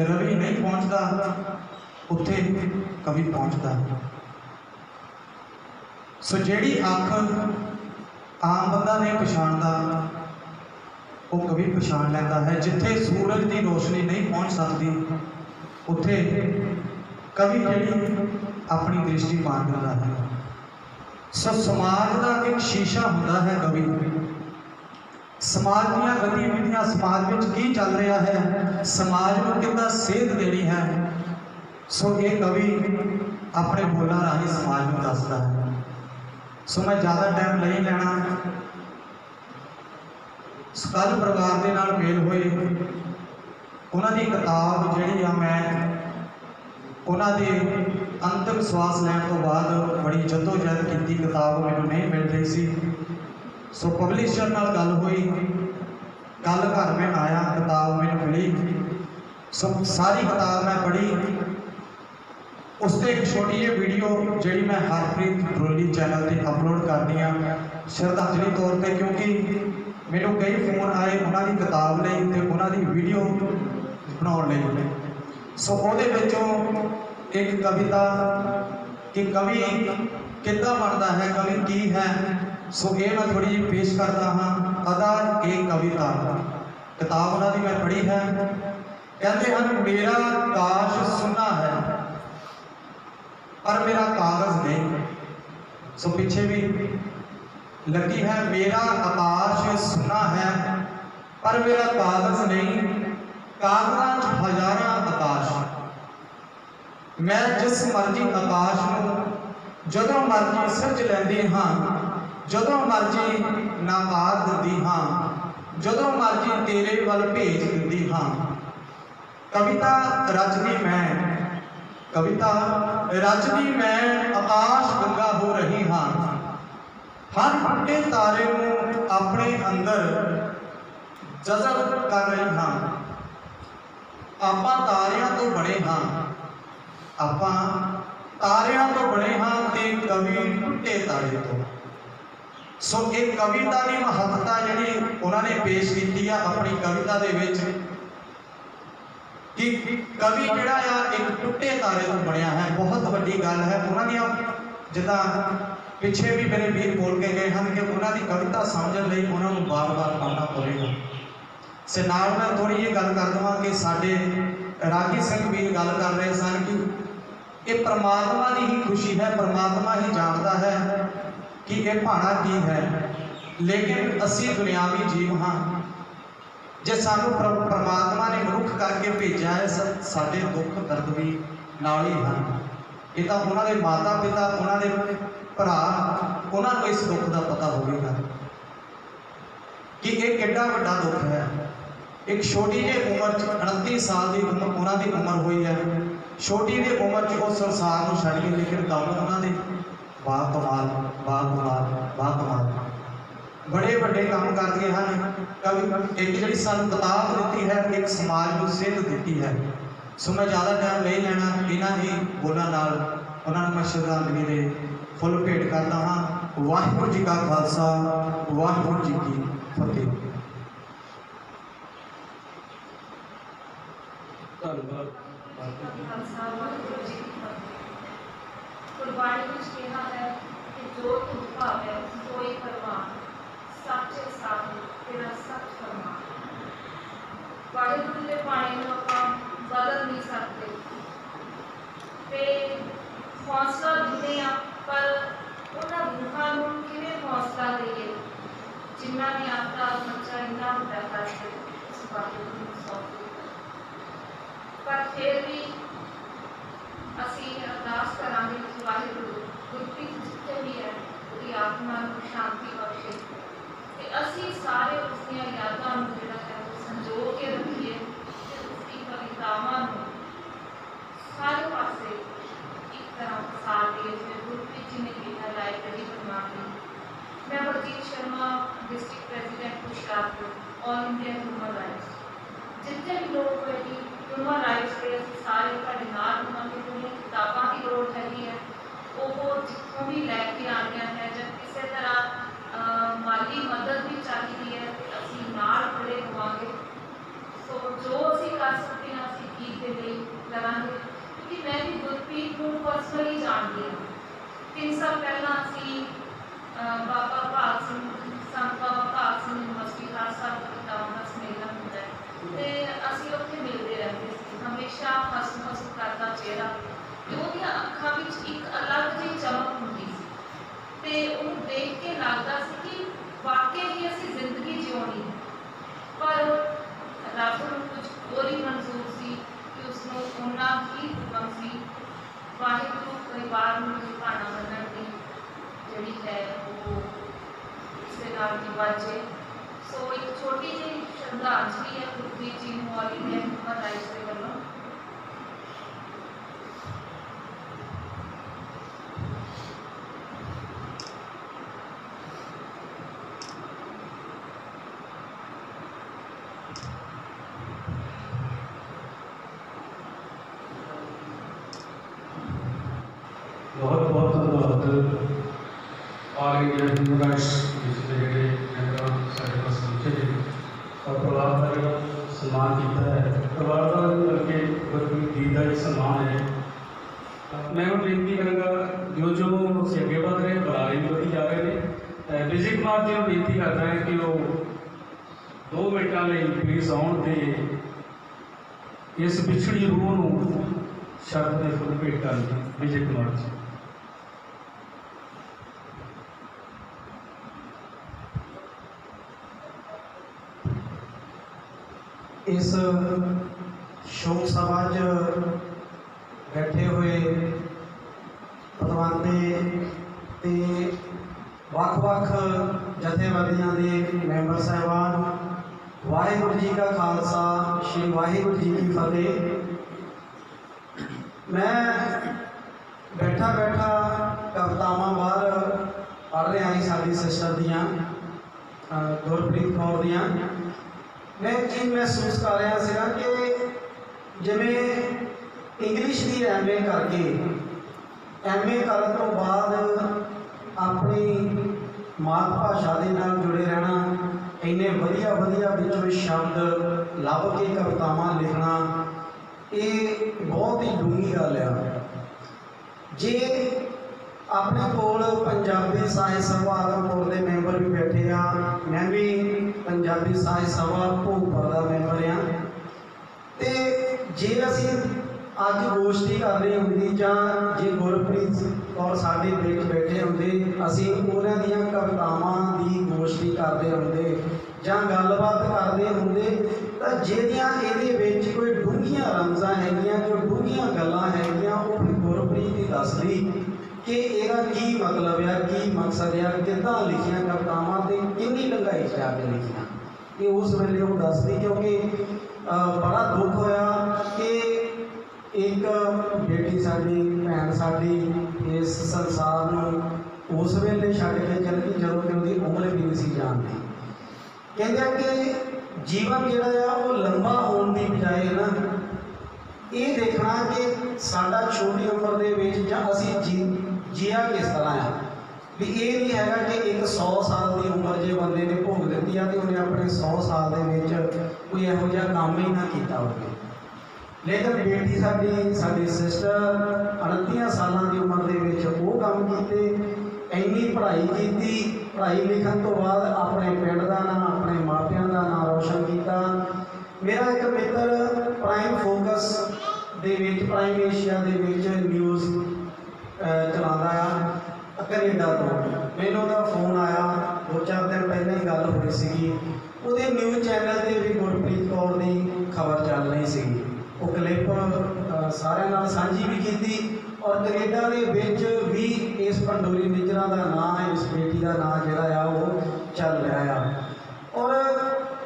रवि नहीं पहुंचता उत्थे कवि पहुंचता। सो जेड़ी अख आम बंदा नहीं पछाणदा वो कवि पछाण लैंदा है। जिथे सूरज की रोशनी नहीं पहुँच सकती उत्थे कवि जिहड़ी अपनी दृष्टि मार दिंदा है। सो समाज का एक शीशा हुंदा है कवि। समाज ਦੀਆਂ गतिविधियां समाज में की चल रहा है, समाज को कितना सेध देनी है, सो ये कवि अपने बोलों राही समाज में दसदा है। सो मैं ज़्यादा टाइम नहीं लेना। कल परिवार के नाल मेल होए, उन्होंने किताब जिहड़ी आ मैं उन्होंने अंतिम श्वास लैण तो बाद बड़ी जद्दोजहद की किताब मैनूं नहीं मिल रही सी। सो पब्लिशर नाल गल हुई, कल घर में आया, किताब मैंने मिली। सो सारी किताब मैं पढ़ी। उससे एक छोटी जी वीडियो जी मैं हरप्रीत ड्रोली चैनल पर अपलोड करनी आ श्रद्धांजलि तौर पर, क्योंकि मैनू कई फोन आए उन्होंने किताब लई ते उन्होंने वीडियो बनाउण लई। सो उहदे विचों एक कविता कि कवि किद्दां बनदा है, कवि की है, सो ये मैं थोड़ी जी पेश करता हाँ। अदा एक कविता किताब उन्होंने मैं पढ़ी है। कहते हैं मेरा काश सुना है पर मेरा कागज नहीं। सो पीछे भी लगी है, मेरा आकाश सुना है पर मेरा कागज नहीं, कागजां च हज़ारां आकाश। मैं जिस मर्जी आकाश नूं जदों मर्जी सिरज लैंदी हाँ, जदों मर्जी नाकार दिंदी हाँ, जदों मर्जी तेरे वल भेज दिंदी हाँ। कविता रचदी मैं, कविता रचदी मैं, आकाश गंगा हो रही हाँ। हर फटे तारे नूं अपने अंदर जज़ब कर रही हाँ। आपां तारियां तो बने हाँ, आपां तारियां तो बने हाँ ते कवि टुटे तारे तो। सो एक कविता की महत्ता जी उन्होंने पेश की अपनी कविता दे विच कि कवि जिहड़ा एक टुटे तारे तो बनया है। बहुत वड्डी गल है। उन्होंने जिदा पिछे भी मेरे वीर बोल के गए हैं कि उन्होंने कविता समझने लई उन्होंने बार बार पढ़ना पड़ेगा। से नाल मैं थोड़ी जी गल कर देवां कि साडे रागी सिंह वीर गल कर रहे सन कि ये परमात्मा की ही खुशी है, परमात्मा ही जानता है कि ये भाना की है, लेकिन असी दुनियावी जीव हाँ। जे सानू परमात्मा ने मनुख करके भेजा है, साडे दुख दर्द भी नाल ही हैं। ये तो उन्होंने माता पिता, उन्होंने भरा, उन्होंने इस दुख का पता होगा कि ये कितना बड़ा दुख है। एक छोटी जी उम्र 29 साल की उन्होंने उम्र हुई है। छोटी जी उम्र वो संसार को छड़ के, लेकिन काम उन्होंने बाकमाल बाकमाल बाकमाल बड़े बड़े काम करते हैं। कभी एक जी सानू किताब दी है, एक समाज को सेध दी है। सो मैं ज़्यादा टाइम नहीं लेना, इन्हों ही बोलों नाल उन्होंने मैं श्रद्धांजलि दे फुल भेंट करता हाँ। वाहिगुरू जी का खालसा, वाहिगुरू जी की फतेह। गुरबाणी में कहा है कि जो तुझ भावे सोई परवान, सच्चे साधु तेरा सच फरमान। वाहिगुरू के बाणी को आप बदल नहीं सकते ते हौसला दिंदे आ, पर उन्होंने लोगों को किवें हौसला देइए जिन्हों ने आपका बच्चा इन्ना बड़ा करके उस वाहिगुरू को सौंप दिता। पर फिर भी असी अरदास करांगे कि वाहिगुरू गुरप्रीत जिथे भी है उसकी आत्मा को शांति बख्शे ते असी सारे उसकी यादां नूं जिहड़ा है वो संजो के रखिए ते उसकी कवितावां नूं सारे पासे एक तरह पसार दिए जिवें गुरप्रीत जी ने कहा लाइब्रेरी बनवा दी। मैं Baljit Sharma district president Hoshiarpur, all India human rights, जितने भी लोग होएगी ह्यूमन राइट्स के सारे ਤੁਹਾਡੇ ਨਾਲ ਹੋਵਾਂਗੇ। ਜਿਹੜੀਆਂ ਕਿਤਾਬਾਂ ਦੀ ਲੋੜ ਹੈਗੀ ਹੈ ਉਹ ਜਿੱਥੋਂ ਵੀ ਲੈ ਕੇ ਆਉਣੀਆਂ ਹੈ, ਜਾਂ ਕਿਸੇ ਤਰ੍ਹਾਂ ਮਾਲੀ ਮਦਦ ਵੀ ਚਾਹੀਦੀ ਹੈ ਤੇ ਅਸੀਂ ਨਾਲ ਖੜੇ ਹੋਵਾਂਗੇ। ਸੋ ਜੋ ਅਸੀਂ ਕਰ ਸਕਦੇ ਹਾਂ ਅਸੀਂ ਗੀਤ ਦੇ ਲਈ ਕਰਾਂਗੇ, ਕਿਉਂਕਿ ਮੈਂ ਵੀ ਗੁਰਪ੍ਰੀਤ ਨੂੰ ਪਰਸਨਲੀ ਜਾਣਦੀ ਹਾਂ। 3 ਸਾਲ ਪਹਿਲਾਂ ਅਸੀਂ ਬਾਬਾ ਭਾਗ ਸਿੰਘ, ਸੰਤ ਬਾਬਾ ਭਾਗ ਸਿੰਘ ਯੂਨੀਵਰਸਿਟੀ ਖਾਲਸਾ ਸਾਹਿਬ ਦਾ ਸ਼ਰਧਾਂਜਲੀ ਹੈ ਗੁਰਪ੍ਰੀਤ ਜੀ ਨੂੰ ਆਲ ਇੰਡੀਆ ਹਿਊਮਨ ਰਾਈਟਸ ਦੇ ਵੱਲੋਂ। बहुत बहुत धन्यवाद आल इंडिया ह्यूमन राइट्स के जोड़े मैंबर साढ़े पास पहुँचे थे और परिवार का जो सम्मान किया है, परिवार का करके गुरप्रीत जी का एक सम्मान है। मैं हूँ बेनती करूँगा जो जो अभी अगे बढ़ रहे बुलारे भी बढ़ी जा रहे हैं। विजय कुमार जी को बेनती करता है कि वो 2 मिनटों लिए प्लीज आउन के इस पिछड़ी रूह को शब्द के फुल भेंट कर विजय कुमार जी। इस शोक सभा बैठे हुए पतवंते ते वख-वख जथेबंदियां के मैंबर साहबान, वाहिगुरू जी का खालसा श्री वाहिगुरू जी की फतेह। मैं बैठा बैठा कवितावां बाहर पढ़ रहा ही साडी सिस्टर दियां गुरप्रीत कौर दियां। मैं एक चीज़ महसूस कर रहा सीगा कि जिवें इंग्लिश की MA करके MA करन तो बाद अपनी मात भाषा के नाल जुड़े रहना, इन्ने वधिया वधिया विचों शब्द लभ के कवितावां लिखना, ये बहुत ही डूंगी गल है। जे अपने कोल पंजाबी साहित्य सभा आदमपुर के मैंबर भी बैठे आ, मैं भी पंजाबी साहित्य सभा भोगपुर का मैंबर हाँ, तो जे असी अज गोष्ठी कर रहे होंगे जां जे गुरप्रीत कौर साडे बीच बैठे होंगे, असी उन्हां दीयां कवितावां दी गोष्ठी करते होंगे जां गलबात करते होंगे, तो जिहड़ियां इहदे विच कोई डूंघियां रमजां हैगियां, जो डूंघियां गल्लां हैगियां, वो भी गुरप्रीत ही दसदी कि ਇਹਦਾ की मतलब है, की मकसद है, किदां लिखियां कवितावां ते किन्नी डंगाई च आके लिखियां, ये उस वेले वो दसदी। क्योंकि बड़ा दुख होया कि एक बेटी साडी भैन साडी इस संसार नूं उस वेले छड्ड के चल गई जदों कि उहदी उम्र भी नहीं सी जानदी। कहंदे कि जीवन जिहड़ा आ वो लंबा होने की बजाय ना ये देखना कि साडा छोटी उम्र दे विच जां असीं जिया किस तरह है, भी ये नहीं है कि एक 100 साल की उम्र जो बंदे ने भोग दी है तो उन्हें अपने 100 साल के कोई इहो जिहा काम ही ना किया हो। लेकिन बेटी साडी सिस्टर 29 सालों की उम्र के वो काम किए, इन्नी पढ़ाई की, पढ़ाई लिखन तो बाद अपने पिंड का नाम अपने मापियां का नाम रोशन किया। मेरा एक मित्र प्राइम फोकस दे विच प्राइम एशिया दे विच न्यूज़ चलाता आ कनेडा तो, मैनू का फोन आया 2-4 दिन पहले ही गल हुई सी, वो न्यूज़ चैनल पर भी गुरप्रीत कौर की खबर चल रही सी, वो क्लिप सारे नाल साझी भी की और कनेडा के विच भी इस पंडोरी निजरा का नाम है, इस बेटी का नाम जिहड़ा वो चल रहा है। और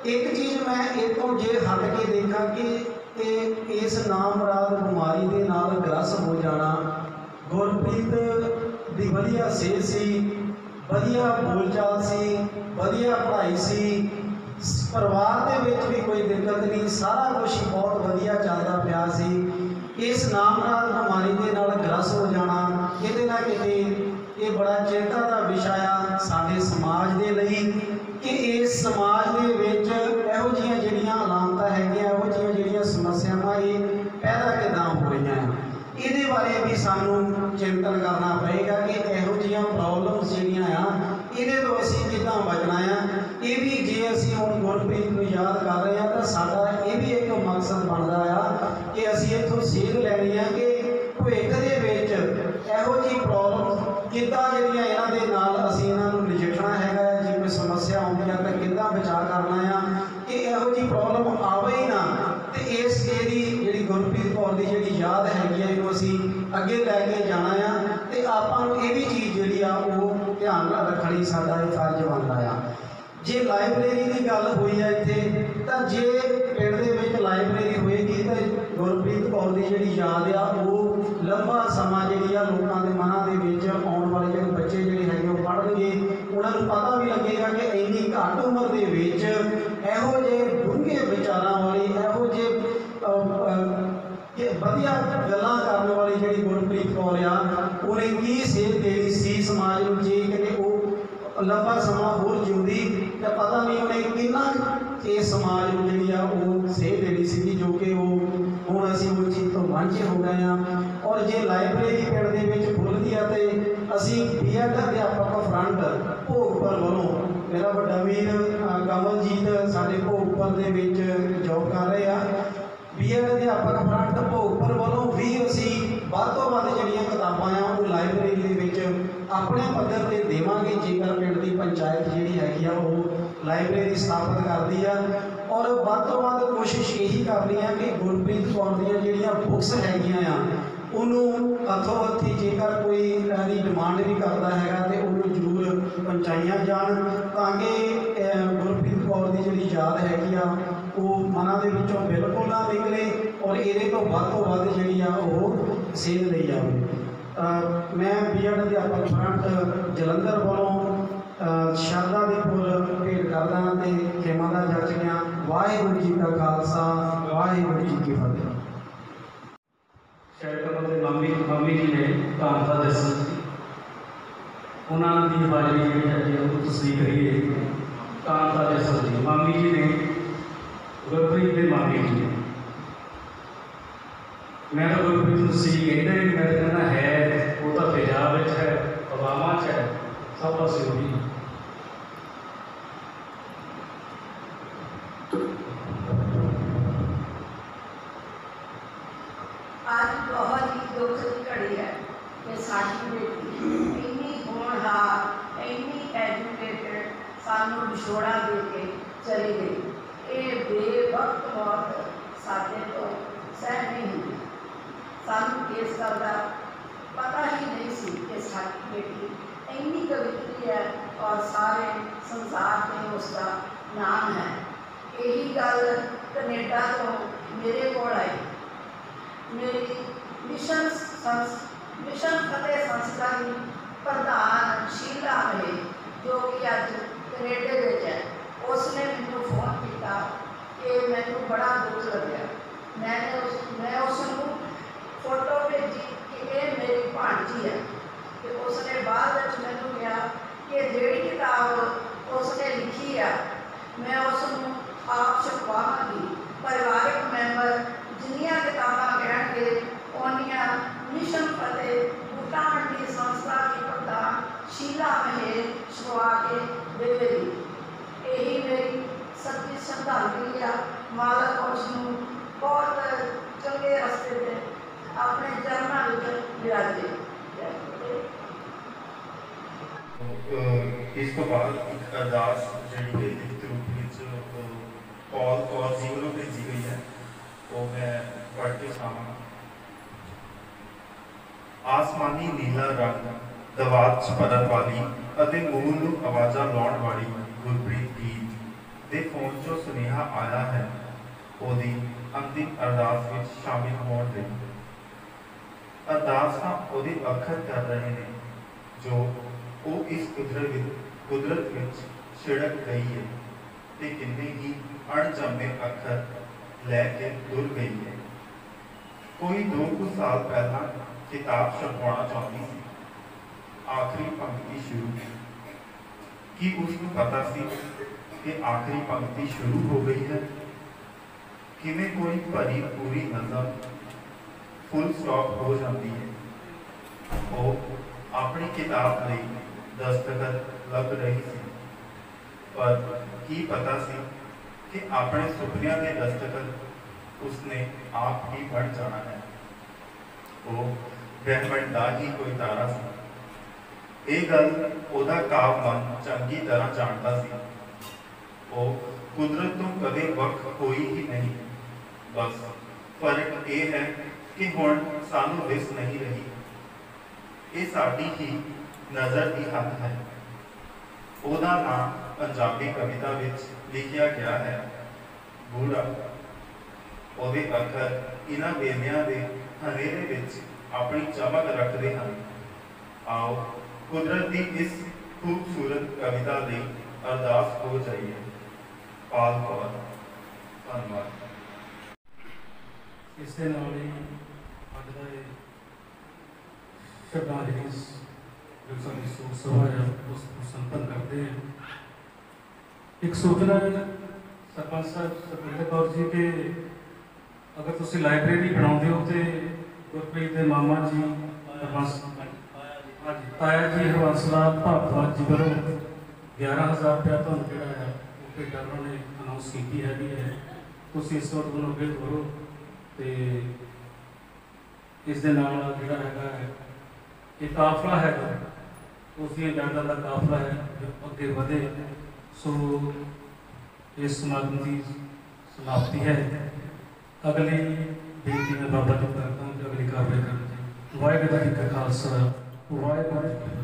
एक चीज़ मैं एक तो जे हट के देखा कि इस नामराद बीमारी के नाल ग्रस्त हो जाना, गुरप्रीत दी वधिया सेहत सी, वधिया बोलचाल सी, वधिया पढ़ाई सी, परिवार के विच भी कोई दिक्कत नहीं, सारा कुछ ही बहुत वधिया चलता पिया सी। इस नामराद बीमारी के नाल ग्रस्त हो जाना किते ना किते ये बड़ा चिंता का विषय आ साडे समाज के लिए कि इस समाज के विच इहो जिहियां जिहड़ियां अलामतां हैगियां, इहो जिहियां जिहड़ियां समस्यावां ये पैदा किदां हो रही हैं, ये बारे भी सानू चिंतन करना पड़ेगा कि इहो जिहियां प्रॉब्लम्स जिहड़ियां आ ये तो असीं किदां बचना है। ये भी जे असीं हुण गुरप्रीत नूं याद कर रहे हैं तो साडा ये भी एक मकसद बनदा आ कि असीं इत्थों सीख लैनी है कि भविख दे विच इहो जी प्रॉब्लम किदां जिहड़ियां इन्हां दे नाल असीं इन्हां नूं नजिठना हैगा, जे कोई समस्या आउंदी है तो किदां बचाव करना है कि इहो जी प्रॉब्लम आवे ही ना। तो इस जी गुरप्रीत कौर की जी याद हैगी इनू असीं अगे लैके जाना आ, तो आपां ये भी चीज़ जी वो ध्यान रखनी साडा फर्ज बनता है। जे लाइब्रेरी की गल हुई है इत्थे, तो ਦੀ ਜਿਹੜੀ ਯਾਦ ਆ ਉਹ ਲੰਬਾ ਸਮਾਂ ਜਿਹੜੀ ਆ ਲੋਕਾਂ ਦੇ ਮਨਾਂ ਦੇ ਵਿੱਚ ਆਉਣ ਵਾਲੇ ਜਿਹੜੇ ਬੱਚੇ ਜਿਹੜੇ ਹੈਗੇ ਉਹ ਪੜ੍ਹਨਗੇ, ਉਹਨਾਂ ਨੂੰ ਪਤਾ ਵੀ ਲੱਗੇਗਾ ਕਿ ਇੰਨੀ ਘੱਟ ਉਮਰ ਦੇ ਵਿੱਚ ਇਹੋ ਜਿਹੇ ਡੂੰਘੇ ਵਿਚਾਰਾਂ ਵਾਲੀ, ਇਹੋ ਜਿਹੇ ਕਿ ਵਧੀਆ ਗੱਲਾਂ ਕਰਨ ਵਾਲੀ ਜਿਹੜੀ ਗੁਰਪ੍ਰੀਤ ਕੌਰ ਆ, ਉਹਨੇ ਕੀ ਸੇਧ ਦੇਣੀ ਸੀ ਸਮਾਜ ਨੂੰ। ਜੇ ਕਿਤੇ ਉਹ ਲੰਬਾ ਸਮਾਂ ਹੋਰ ਜਿਉਂਦੀ ਤਾਂ ਪਤਾ ਨਹੀਂ ਉਹਨੇ ਕਿੰਨਾ ਇਸ ਸਮਾਜ ਨੂੰ ਜਿਹੜੀ ਆ ਉਹ ਸੇਧ ਦੇਣੀ ਸੀ, ਜੋ ਕਿ ਉਹ ਹੁਣ ਅਸੀਂ ਉਹ ਚੀਜ਼ ਤੋਂ ਵਾਂਝੇ ਹੋ ਗਏ ਹਾਂ। ਔਰ ਜੇ ਲਾਇਬ੍ਰੇਰੀ ਪਿੰਡ ਦੇ ਵਿੱਚ ਖੁੱਲ੍ਹਦੀ ਆ ਤੇ ਅਸੀਂ B.Ed ਅਧਿਆਪਕ ਫਰੰਟ ਭੋਗਪੁਰ ਵੱਲੋਂ, ਮੇਰਾ ਵੱਡਾ ਵੀਰ ਕਮਲਜੀਤ ਸਾਡੇ ਭੋਗਪੁਰ ਦੇ ਵਿੱਚ ਜੋਬ ਕਰ ਰਹੇ ਆ, B.Ed ਅਧਿਆਪਕ ਫਰੰਟ ਭੋਗਪੁਰ ਵੱਲੋਂ ਵੀ ਅਸੀਂ ਵੱਧ ਤੋਂ ਵੱਧ ਜਿਹੜੀਆਂ ਕਿਤਾਬਾਂ ਆ ਉਹ ਲਾਇਬ੍ਰੇਰੀ ਦੇ ਵਿੱਚ ਆਪਣੇ ਪੱਧਰ ਤੇ ਦੇਵਾਂਗੇ, ਜੇਕਰ ਪਿੰਡ ਦੀ ਪੰਚਾਇਤ ਜਿਹੜੀ ਹੈਗੀ ਆ ਉਹ ਲਾਇਬ੍ਰੇਰੀ ਸਥਾਪਿਤ ਕਰਦੀ ਆ। ਔਰ ਵੱਧ ਤੋਂ ਵੱਧ ਕੋਸ਼ਿਸ਼ ਇਹੀ ਕਰਨੀ ਆ ਕਿ ਗੁਰਪ੍ਰੀਤ ਕੌਰ ਦੀਆਂ ਜਿਹੜੀਆਂ ਬੁੱਕਸ ਹੈਗੀਆਂ ਆ ਉਹਨੂੰ ਹੱਥੋਂ ਹੱਥੀ, ਜੇਕਰ ਕੋਈ ਇਹਦੀ ਡਿਮਾਂਡ ਵੀ ਕਰਦਾ ਹੈਗਾ ਤੇ ਉਹਨੂੰ ਜ਼ਰੂਰ ਪਹੁੰਚਾਈਆਂ ਜਾਣ, ਤਾਂ ਕਿ ਗੁਰਪ੍ਰੀਤ ਕੌਰ ਦੀ ਜਿਹੜੀ ਯਾਦ ਹੈਗੀ ਆ ਉਹ ਮਨਾਂ ਦੇ ਵਿੱਚੋਂ ਬਿਲਕੁਲ ਨਾ ਨਿਕਲੇ ਔਰ ਇਹਦੇ ਤੋਂ ਵੱਧ ਜਿਹੜੀ ਆ ਉਹ ਸੇਧ ਲਈ ਜਾਵੇ। ਮੈਂ B.Ed ਅਧਿਆਪਕ ਫਰੰਟ ਜਲੰਧਰ ਵੱਲੋਂ ਸ਼ਰਧਾ ਦੇ ਫੁੱਲ ਭੇਟ ਕਰਦਾ ਤੇ ਖੇਮਾਂ ਦਾ ਜੱਜ ਗਿਆ। ਵਾਹਿਗੁਰੂ ਜੀ ਕਾ ਖਾਲਸਾ, ਵਾਹਿਗੁਰੂ ਜੀ ਕੀ ਫਤਿਹ। ਸ਼ਾਇਦ ਕਮਲ ਦੇ ਮੰਮੀ ਜੀ ਨੇ ਕਾਂਤਾ ਦੱਸੀ ਸੀ, ਉਹਨਾਂ ਦੀ ਹਾਜ਼ਰੀ ਜਿਹੜੀ ਹੈ ਉਹ ਤੁਸੀਂ ਕਰੀਏ। ਕਾਂਤਾ ਦੱਸੀ ਜੀ ਮੰਮੀ ਜੀ ਨੇ, ਗੁਰਪ੍ਰੀਤ ਦੇ ਮੰਮੀ ਜੀ ਨੇ। ਮੈਂ ਤਾਂ ਗੁਰਪ੍ਰੀਤ ਨੂੰ ਸੀ ਕਹਿੰਦੇ, ਮੈਂ ਤਾਂ ਕਹਿੰਦਾ ਹੈ ਉਹ ਤਾਂ ਪੰਜਾਬ ਵਿੱਚ ਹੈ, ਹਵਾਵਾਂ 'ਚ ਹੈ, ਸਭ ਪਾਸੇ ਉਹੀ। आज बहुत ही दुख की घड़ी है कि साडी बेटी इन्नी होनहार, इन्नी एजुकेटेड सानू विछोड़ा दे के चली गई। ये बेवक्त मौत साडे तो सह नहीं हुई। सानू इस गल का पता ही नहीं सी कि साडी बेटी इन्नी कवित्री है और सारे संसार में उसका नाम है। यही गल कनेडा तो मेरे को आई। मेरी मिशन फतेह संस्था की प्रधान शीला है, जो कि अज कनेडे में है, उसने मैंने फोन किया कि मैंने बड़ा दुख लग्या। मैं उसको फोटो भेजी कि ये मेरी भांजी है। तो उसने बाद मैंने कहा कि जिहड़ी किताब उसने लिखी है मैं उसको आप छपवावांगी। परिवारिक मैंबर जिन्नियां किताबां कहणगे उन्नियां मिशन फतेह बूटा मंडी संस्था की प्रधान शीला महेश छपवा के देवेगी। यही मेरी सच्ची श्रद्धांजलि है। मालक उसनूं बहुत चंगे रस्ते ते अपने चरणों विच विराजे। इस तो बाद एक अरदास जी लिखित रूप में पॉल कौर जी वालों भेजी गई है, वो मैं पढ़ के सुनावांगा। आसमानी नीला रंग दवात भरन वाली ਅਤੇ ਮੂਲ ਨੂੰ ਆਵਾਜ਼ਾਂ ਲਾਉਣ ਵਾਲੀ ਗੁਰਪ੍ਰੀਤ ਗੀਤ ਦੇ ਫੋਨ 'ਚੋਂ ਸੁਨੇਹਾ ਆਇਆ ਹੈ ਉਹਦੀ ਅੰਤਿਮ ਅਰਦਾਸ ਵਿੱਚ ਸ਼ਾਮਿਲ ਹੋਣ ਲਈ। ਅਰਦਾਸਾਂ ਉਹਦੇ ਅੱਖਰ ਕਰ ਰਹੇ ਨੇ ਜੋ ਉਹ ਇਸ ਕੁਦਰਤ ਵਿੱਚ ਛਿੜਕ ਗਈ ਹੈ ਤੇ ਕਿੰਨੇ ਹੀ ਅਣਜੰਮੇ ਅੱਖਰ ਲੈ ਕੇ ਤੁਰ ਗਈ ਹੈ। ਕੋਈ 2 ਕੁ ਸਾਲ ਪਹਿਲਾਂ ਕਿਤਾਬ ਛਪਵਾਉਣਾ ਚਾਹੁੰਦੀ ਸੀ। आखिरी पंक्ति शुरू कि उसको पता सी कि आखिरी पंक्ति शुरू हो गई है। किमें कोई भरी पूरी नज़म फुल स्टॉप हो जाती है। वो अपनी किताब ਲਈ दस्तखत लग रही थी, पर की पता सी कि अपने सुपनिया के दस्तखत उसने आप ही बढ़ जाना है। वो ब्रह्मंड का ही कोई तारा सी। ਇਹ ਗੱਲ ਉਹਦਾ ਕਾਵ ਮਨ ਚੰਗੀ ਤਰ੍ਹਾਂ ਜਾਣਦਾ ਸੀ। ਉਹ ਕੁਦਰਤ ਤੋਂ ਕਦੇ ਵੱਖ ਹੋਈ ਹੀ ਨਹੀਂ। ਬਸ ਫਰਕ ਇਹ ਹੈ ਕਿ ਹੁਣ ਸਾਨੂੰ ਦਿਸ ਨਹੀਂ ਰਹੀ। ਇਹ ਸਾਡੀ ਹੀ ਨਜ਼ਰ ਦੀ ਹੱਦ ਹੈ। ਉਹਦਾ ਨਾਮ ਪੰਜਾਬੀ ਕਵਿਤਾ ਵਿੱਚ ਲਿਖਿਆ ਗਿਆ ਹੈ ਬੂੜਾ। ਉਹਦੇ ਅੱਖਰ ਇਹਨਾਂ ਵੇਲਿਆਂ ਦੇ ਹਨੇਰੇ ਵਿੱਚ ਆਪਣੀ ਚਮਕ ਰੱਖਦੇ ਹਨ। आओ कुदरत की इस खूबसूरत कविता की अरदास हो जाइए। पाल कौर धन्यवाद। इसके नाल ही अज का श्रद्धांजलि जो साडी शोक सभा है उसको संपन्न करते हैं। एक सूचना है सरपंच साहब सुखविंदर कौर जी के अगर तुम लाइब्रेरी बनाते हो तो गुरप्रीत के मामा जी ताया जी हरबंस लाल भारद्वाज जी वालों 11,000 रुपया तुहानूं जिहड़ा है वो भेंट उन्होंने अनाउंस की हैगी है। तुसीं इस वक्त उन्होंने भेंट करो तो इस दे नाल जिहड़ा हैगा ये काफला हैगा उसकी जायदाद का काफला है जो अगे बढ़े। सो इस समागम की समाप्ति है। अगली बेनती मैं बाबा जी करता हूँ कि अगली कार्रवाई करनी। वाहिगुरू जी का खालसा वाहिगुरू जी की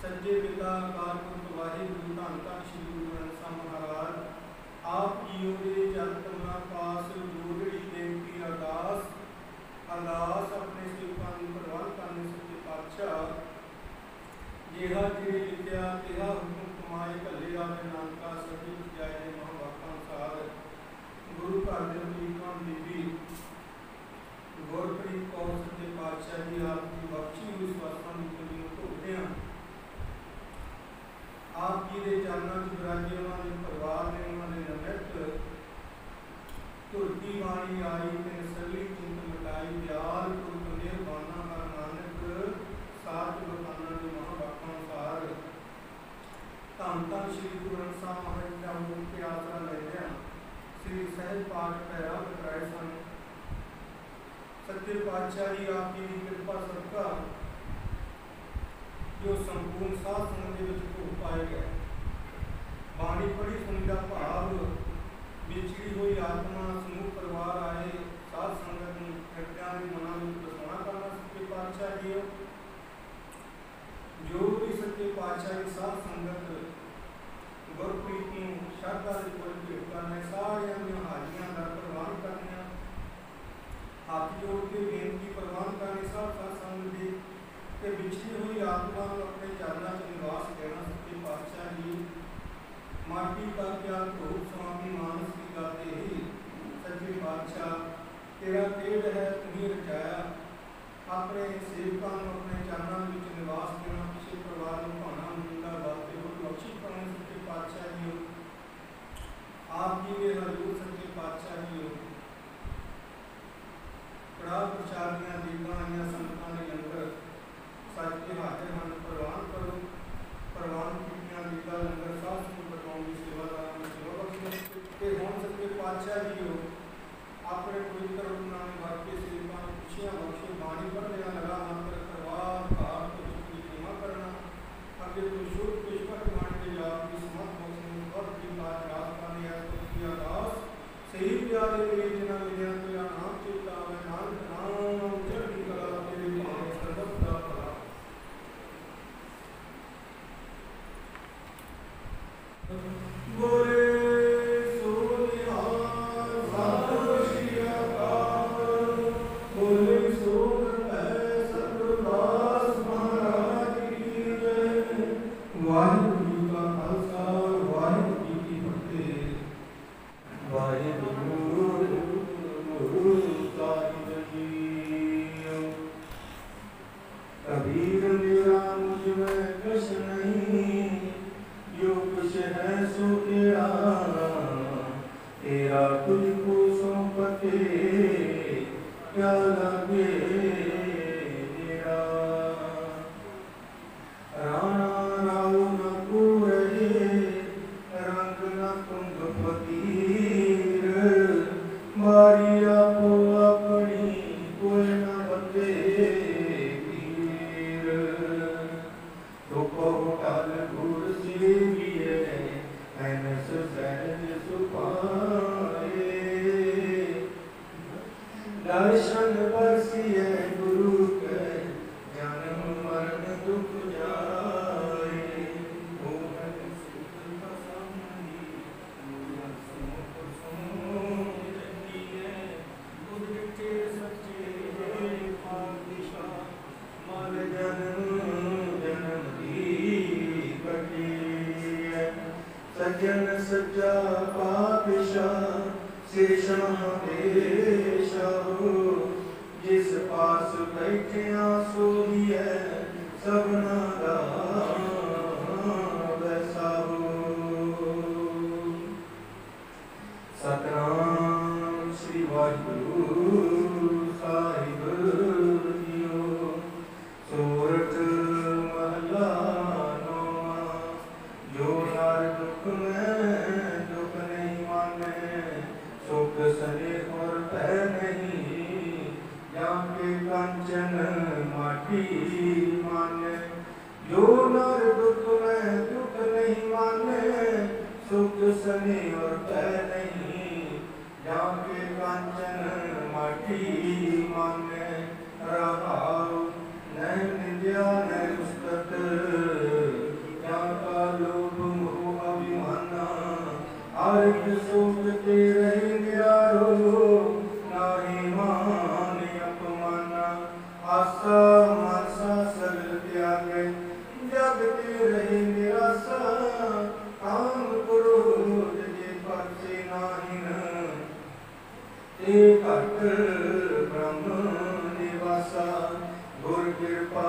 सच्चे पिता कारपुरख वाहिगुरू धन धन श्री गुरु ग्रंथ साहिब महाराज आप जीओ दे जगतमना पास जोड़ड़ी बेनती अरदास अरदास अपने सेवकां नूं प्रवान करने सच्चे पातशाह जिहा जिहड़े लिखिया तिहा हुक्म कमाए भले आवे नानका सभी जाए दे महावाकां अनुसार गुरु घर दे अमरीकां बीबी गुरप्रीत कौर सच्चे पातशाह जी आप की बख्शी हुई स्वास्थां नूं कदी ढोलदे हां। आप जी के चरणों च विराजे उन्होंने परिवार ने उन्होंने नमित धुरती वाणी आई ते नसली चिंत मिटाई दयाल पुरख मेहरबाना हर नानक साच बखाना के महावाकानुसार धन धन श्री गुरु ग्रंथ साहिब महाराज का मुख के आसरा लैंदियां श्री सहज पाठ पैरा कराए सन। सच्चे पातशाह जी आप जी की कृपा सदका जो संपूर्ण साध संगत के भोग पाए गए बाणी पढ़ी सुनी का भाव विछड़ी हुई आत्मा समूह परिवार आए साध संगत हृदय में मना में प्रसन्ना करना सच्चे पातशाह जी जो भी सच्चे पातशाह की साध संगत गुरप्रीत नूं श्रद्धा दे कोल भेंट करना सारियां दी हाजियां दा प्रवान करना हाथ जोड़ के बेनती प्रवान करनी साध संगत दी कि बिछड़ी हुई आत्मा को अपने चरणों से निवास देना सच्चे पातशाह जी माटी का क्या रूप स्वामी मानस की गाते ही सच्चे पातशाह तेरा तेज है तुम्हें रचाया अपने सेवकों को अपने चरणों में निवास देना किसी परिवार को भाना मुंडा गाते हो बख्शी करने सच्चे पातशाह जी हो। आप जी के हजूर सच्चे पातशाह जी हो। कड़ा प्रसादियां दीपां आईयां संतां दे लंगर सच के हाजिर हैं प्रवान करो प्रवान कीतियां दीदा लंगर साथ में बताऊँ की सेवादार में सेवा बख्शो कि हम सच्चे पातशाह जी हो अपने पवित्र नाम भर के सेवा खुशियां बख्शो बाणी पढ़ने लगा मंत्र करवा कार को की सेवा करना अगे तो शुभ पुष्पक मान के जाप की समत बख्शने और की बात रात पाने या तो किया दास सही प्यारे मेरे जना मिलिया तेरा नाम चेता मैं नाम नाम चढ़ी कला तेरे भाव सर्वदा भला। बोले कबीर मेरा मुझ में कुछ नहीं जो कुछ है सो तेरा तेरा तुझको सौंपते क्या लगे तेरा राणा राव न पूरे रंग न तुंग फकीर मारी आपो अपनी कोई न बंदे पीर तो कहो टाल गुर से गिए ऐनस सैन सुपाए दर्शन बरसिए गुरु के जन्म मरण दुख जाए मोहन सुख पसंदी मोहन सुख सुनिए बुद्ध के सच्चे पातशाह मल जन्म जन्म की कटी सज्जन सच्चा पातशाह शेष महादेशा हो जिस पास बैठिया सो ही है सबना दा वैसा हो सतनाम श्री वाहिगुरु साहिब जीओ सोरठ महला नौवा जो हर दुख में दुख नहीं माने सुख सने और भय नहीं जाके कंचन माटी माने जो नर दुख में दुख नहीं माने सुख सने और भय नहीं जाके कंचन माटी माने रहाओ नैन ज्ञान उस्तत क्या का लोभ मोह अभिमाना आर्ग सोचते रहेंगे यारो नाही मान अपमाना आशा मानसा सगल त्यागे जगते रहेंगे आशा काम क्रोध जे पासे नाहिन ते घट ब्रह्म निवासा गुर कृपा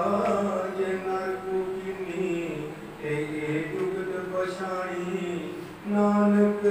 जे नर को किन्नी ते जुगत पछाणी नानक